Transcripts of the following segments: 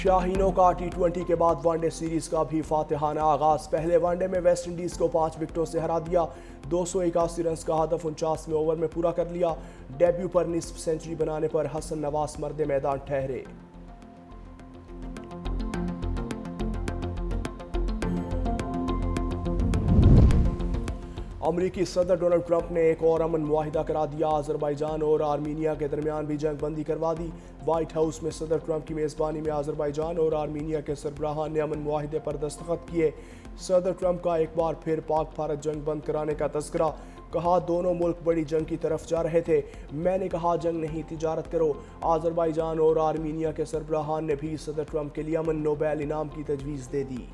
शाहीनों का T20 के बाद वनडे सीरीज का भी फातिहाना आगाज। पहले वनडे में वेस्ट इंडीज को 5 विकेटों से हरा दिया। 281 रन का हदफ 49वें ओवर में पूरा कर लिया। डेब्यू पर निस्फ सेंचुरी बनाने पर हसन नवाज मर्द मैदान ठहरे। अमरीकी सदर डोनाल्ड ट्रंप ने एक और अमन मुआहिदा करा दिया। अजरबैजान और आर्मीनिया के दरमियान भी जंग बंदी करवा दी। व्हाइट हाउस में सदर ट्रंप की मेज़बानी में अजरबैजान और आर्मीनिया के सरबराहान ने अमन मुआहिदे पर दस्तखत किए। सदर ट्रंप का एक बार फिर पाक भारत जंग बंद कराने का तस्करा। कहा दोनों मुल्क बड़ी जंग की तरफ जा रहे थे। मैंने कहा जंग नहीं तिजारत करो। अजरबैजान और आर्मीनिया के सरबराहान ने भी सदर ट्रंप के लिए अमन नोबेल इनाम की तजवीज़ दे दी।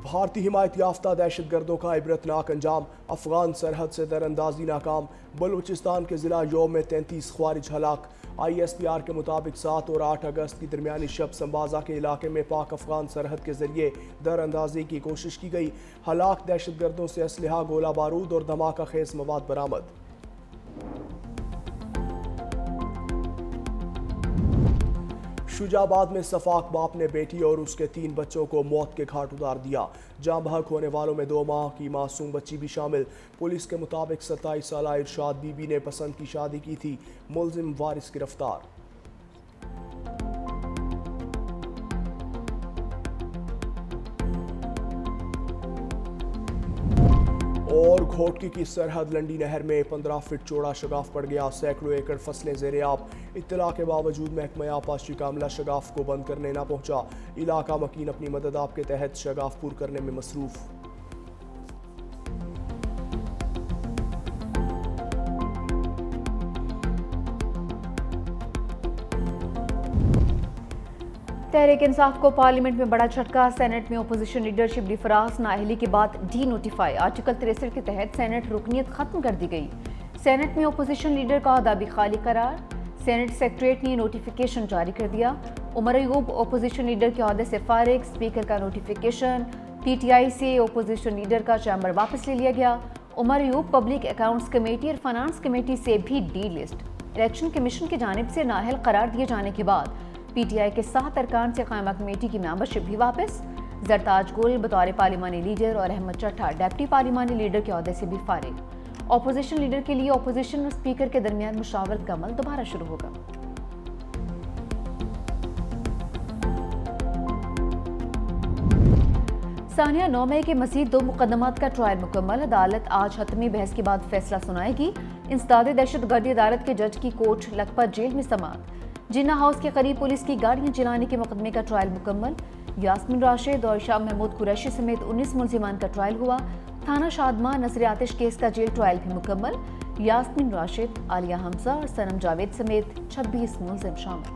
भारतीय हिमायत याफ्ता दहशतगर्दों का इबरतनाक अंजाम। अफगान सरहद से दरअंदाजी नाकाम। बलूचिस्तान के जिला योम में 33 ख्वारिज हलाक। ISPR के मुताबिक 7 और 8 अगस्त की दरमियानी शब संबाजा के इलाके में पाक अफगान सरहद के जरिए दरअंदाजी की कोशिश की गई। हलाक दहशतगर्दों से असलहा, गोला बारूद और धमाका खेज मवाद बरामद। शुजाबाद में सफाक बाप ने बेटी और उसके 3 बच्चों को मौत के घाट उतार दिया। जाँ बहक होने वालों में 2 माह की मासूम बच्ची भी शामिल। पुलिस के मुताबिक 27 साला इरशाद बीबी ने पसंद की शादी की थी। मुलजिम वारिस गिरफ्तार। और घोटकी की सरहद लंडी नहर में 15 फीट चौड़ा शगाफ पड़ गया। सैकड़ों एकड़ फसलें ज़ेरे आब। इत्तला के बावजूद महकमा आबपाशी का अमला शगाफ को बंद करने ना पहुंचा। इलाका मकीन अपनी मदद आप के तहत शगाफ पूर करने में मसरूफ। तहरीक इंसाफ को पार्लियामेंट में बड़ा झटका। सेनेट में अपोजिशन लीडर शिबली फराज नाअहली के बाद डी नोटिफाई। आर्टिकल 63 के तहत सेनेट रुकनीत खत्म कर दी गई। सेनेट में अपोजिशन लीडर का ओहदा भी खाली करार। सेनेट सेक्रेटरीट ने नोटिफिकेशन जारी कर दिया। उमर अयूब अपोजिशन लीडर के ओहदे से फारिग। स्पीकर का नोटिफिकेशन। PTI से अपोजिशन लीडर का चैम्बर वापस ले लिया गया। Umar Ayub public accounts committee और फाइनेंस कमेटी से भी डी लिस्ट। इलेक्शन कमीशन की जानिब से नाअहल करार दिए जाने के बाद PTI के 7 अरकान से कायमा कमेटी की मेंबरशिप भी वापस। जरताज गुल बतौर पार्लिमानी लीडर और अहमद चट्टा डिप्टी पार्लिमानी लीडर के ओहदे से भी फारिग। अपोजिशन लीडर के लिए अपोजिशन और स्पीकर के दरमियान मुशावरत का अमल दोबारा शुरू होगा। सानिया 9 मई के मज़ीद 2 मुकदमात का ट्रायल मुकम्मल। अदालत आज हतमी बहस के बाद फैसला सुनाएगी। इंसदाद दहशतगर्दी अदालत के जज की कोर्ट लखपत जेल में समाअत। जिन्ना हाउस के करीब पुलिस की गाड़ियां जलाने के मुकदमे का ट्रायल मुकम्मल। यास्मीन राशिद और शाह महमूद कुरैशी समेत 19 मुलजिमान का ट्रायल हुआ। थाना शादमा नसर आतिश केस का जेल ट्रायल भी मुकम्मल। यास्मीन राशिद, आलिया हमजा और सनम जावेद समेत 26 मुलजिम शामिल।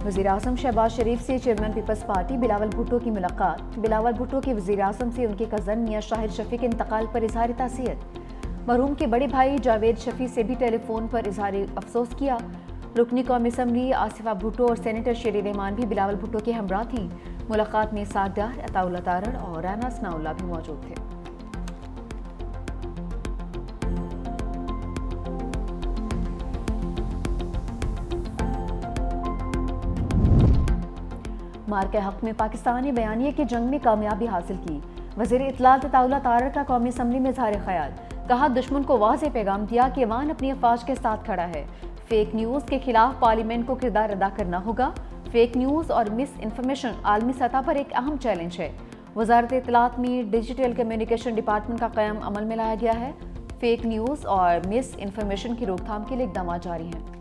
वज़ीर आज़म शहबाज शरीफ से चेयरमैन पीपल्स पार्टी बिलावल भुट्टो की मुलाकात। बिलावल भुट्टो के वज़ीर आज़म से उनके कज़न मियां शाहिद शफी के इंतकाल पर इजहार ताज़ियत। मरहूम के बड़े भाई जावेद शफी से भी टेलीफोन पर इजहार अफसोस किया। रुकनी कौमी असम्बली आसिफा भुट्टो और सेनेटर शेरी रहमान भी बिलावल भुट्टो के हमरा थीं। मुलाकात में सागदार, अताउल्ला तारड़ और राना सनाउल्ला भी मौजूद थे। मार्के हक में पाकिस्तान ने बयानिए की जंग में कामयाबी हासिल की। वज़ीर इत्तलात अताउल्ला तारड़ का कौमी असम्बली में इज़हार ख्याल। कहा दुश्मन को वाज़ेह पैगाम दिया कि ईवान अपनी अफवाज के साथ खड़ा है। फेक न्यूज़ के खिलाफ पार्लियामेंट को किरदार अदा करना होगा। फेक न्यूज़ और मिस इन्फॉर्मेशन आलमी सतह पर एक अहम चैलेंज है। वज़ारत इत्तलात में डिजिटल कम्युनिकेशन डिपार्टमेंट का क़याम अमल में लाया गया है। फेक न्यूज़ और मिस इन्फॉर्मेशन की रोकथाम के लिए इक़दाम जारी हैं।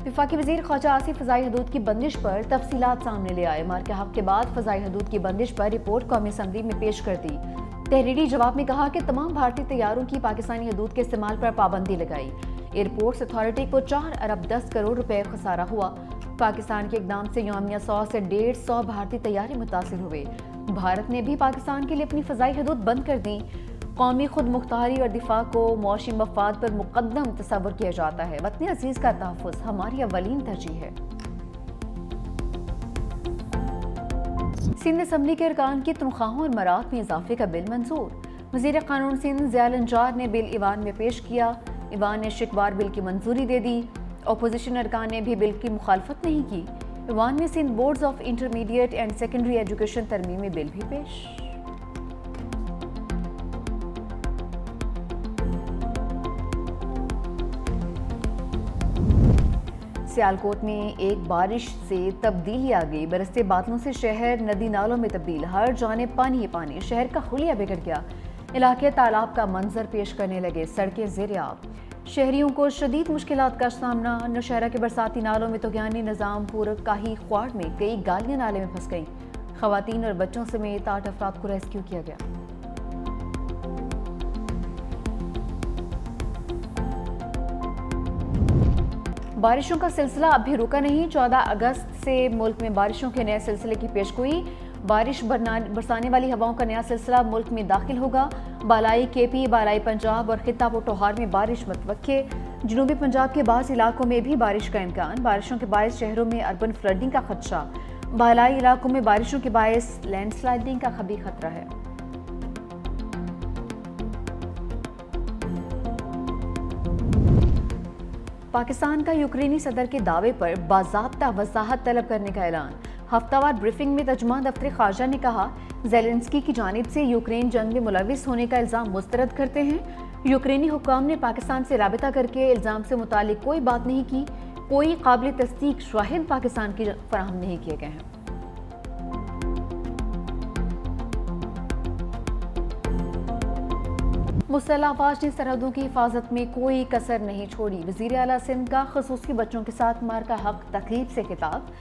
वफाकी वज़ीर ख्वाजा आसिफ फ़ज़ाई हदूद की बंदिश पर तफसीलात सामने ले आए। मार्के हक के बाद फ़ज़ाई हदूद की बंदिश पर रिपोर्ट कौमी असम्बली में पेश कर दी। तहरीरी जवाब में कहा कि तमाम भारतीय तैयारों की पाकिस्तानी हदूद के इस्तेमाल पर पाबंदी लगाई। एयरपोर्ट्स अथॉरिटी को 4 अरब 10 करोड़ रुपए खसारा हुआ। पाकिस्तान के इकदाम से यौमिया 100 से 150 भारतीय तैयारे मुतासिर हुए। भारत ने भी पाकिस्तान के लिए अपनी फ़ज़ाई हदूद बंद कर दी। कौमी खुद मुख्तारी और दिफा को मौशी मफाद पर मुकद्दम तस्वुर किया जाता है। वतन अजीज़ का तहफ़्फ़ुज़ हमारी अव्वलीन तरजीह है। सिंध असम्बली के अरकान की तनख्वाहों और मरात में इजाफे का बिल मंजूर। वज़ीर कानून सिंध ज़ियाल अंजार ने बिल ईवान में पेश किया। ईवान ने शिकवार बिल की मंजूरी दे दी। अपोजिशन अरकान ने भी बिल की मुखालफत नहीं की। ईवान में Sindh boards of intermediate and secondary education तरमीमी बिल भी पेश। सियालकोट में एक बारिश से तब्दीली आ गई। बरसते बादलों से शहर नदी नालों में तब्दील, हर जाने पानी ही पानी। शहर का हुलिया बिगड़ गया। इलाके तालाब का मंजर पेश करने लगे, सड़कें ज़ेर-ए-आब। शहरियों को शदीद मुश्किलात का सामना। नौशहरा के बरसाती नालों में तोगयानी निज़ामपुर काही ख्वाड़ में कई गालियां नाले में फंस गईं। खवातीन और बच्चों समेत 8 अफराद को रेस्क्यू किया गया। बारिशों का सिलसिला अब भी रुका नहीं। 14 अगस्त से मुल्क में बारिशों के नए सिलसिले की पेशगोई। बारिश बरसाने वाली हवाओं का नया सिलसिला मुल्क में दाखिल होगा। बालाई केपी, बालाई पंजाब और खित्ता पोटोहार में बारिश मुतवक्के। जनूबी पंजाब के बाज़ इलाकों में भी बारिश का इम्कान। बारिशों के बायस शहरों में अर्बन फ्लडिंग का खदशा। बालाई इलाकों में बारिशों के बायस लैंडस्लाइडिंग का भी खतरा है। पाकिस्तान का यूक्रेनी सदर के दावे पर बाज़ाब्ता वज़ाहत तलब करने का ऐलान। हफ्तावार ब्रीफिंग में तर्जुमान दफ्तर खारजा ने कहा, ज़ेलेंस्की की जानिब से यूक्रेन जंग में मुलविस होने का इल्ज़ाम मुस्तरद करते हैं। यूक्रेनी हुक्काम ने पाकिस्तान से राबिता करके इल्ज़ाम से मुतालिक कोई बात नहीं की। कोई काबिल तस्दीक शवाहिद पाकिस्तान की फराहम नहीं किए गए हैं। मुसल्लह अफवाज ने सरहदों की हिफाजत में कोई कसर नहीं छोड़ी। वज़ीर आला सिंध का ख़ुसूसी बच्चों के साथ मार का हक तकलीफ से खिताब।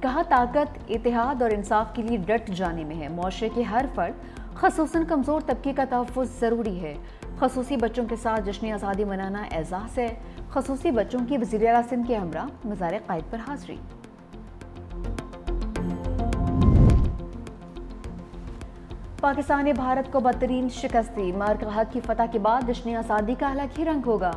कहा, ताकत इत्तेहाद और इंसाफ के लिए डट जाने में है। मुआशरे के हर फर्द, ख़ुसूसन कमज़ोर तबके का तहफ़्फ़ुज़ ज़रूरी है। ख़ुसूसी बच्चों के साथ जश्न आज़ादी मनाना एज़ाज़ है। ख़ुसूसी बच्चों की वज़ीर आला सिंध के हमरा मज़ार क़ायद पर हाज़री। पाकिस्तान ने भारत को बदतरीन शिकस्त दी। मार का हक की फतह के बाद जश्न आज़ादी का अलग ही रंग होगा।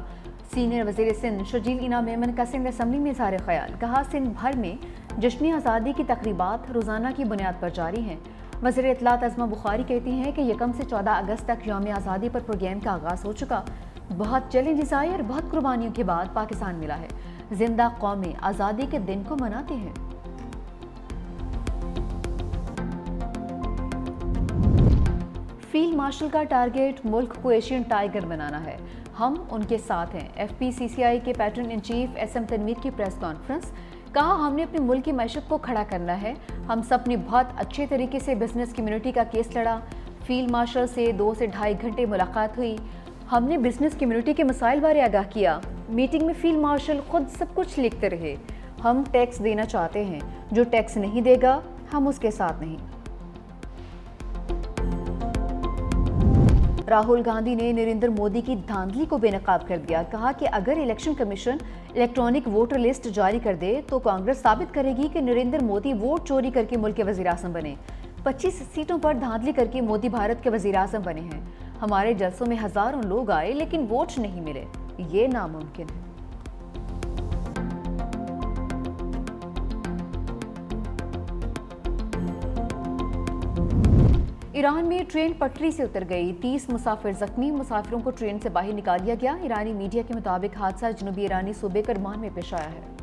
सीनियर वज़ीर सिंध शर्जील इनाम मेमन का सिंध असम्बली में इज़हार ख्याल। कहा, सिंध भर में जश्न आज़ादी की तकरीबात रोज़ाना की बुनियाद पर जारी हैं। वज़ीर इत्तलात अज़मा बुखारी कहती हैं कि 1 से 14 अगस्त तक यौम आज़ादी पर प्रोग्राम का आगाज़ हो चुका। बहुत चैलेंजेस आए और बहुत कुर्बानियों के बाद पाकिस्तान मिला है। जिंदा कौमें आज़ादी के दिन को मनाती हैं। फील्ड मार्शल का टारगेट मुल्क को एशियन टाइगर बनाना है। हम उनके साथ हैं। FPCCI के patron in chief SM Tanveer की प्रेस कॉन्फ्रेंस। कहा, हमने अपने मुल्क की मैशत को खड़ा करना है। हम सब ने बहुत अच्छे तरीके से बिजनेस कम्युनिटी का केस लड़ा। फील्ड मार्शल से 2 से ढाई घंटे मुलाकात हुई। हमने बिजनेस कम्युनिटी के मसाइल बारे आगाह किया। मीटिंग में फील्ड मार्शल खुद सब कुछ लिखते रहे। हम टैक्स देना चाहते हैं, जो टैक्स नहीं देगा हम उसके साथ नहीं। राहुल गांधी ने नरेंद्र मोदी की धांधली को बेनकाब कर दिया। कहा कि अगर election commission electronic voter list जारी कर दे तो कांग्रेस साबित करेगी कि नरेंद्र मोदी वोट चोरी करके मुल्क के वजीर आज़म बने। 25 सीटों पर धांधली करके मोदी भारत के वजीर आज़म बने हैं। हमारे जलसों में हजारों लोग आए लेकिन वोट नहीं मिले, ये नामुमकिन है। ईरान में ट्रेन पटरी से उतर गई। 30 मुसाफिर जख्मी। मुसाफिरों को ट्रेन से बाहर निकाल दिया गया। ईरानी मीडिया के मुताबिक हादसा जनूबी ईरानी सूबे करमान में पेश आया है।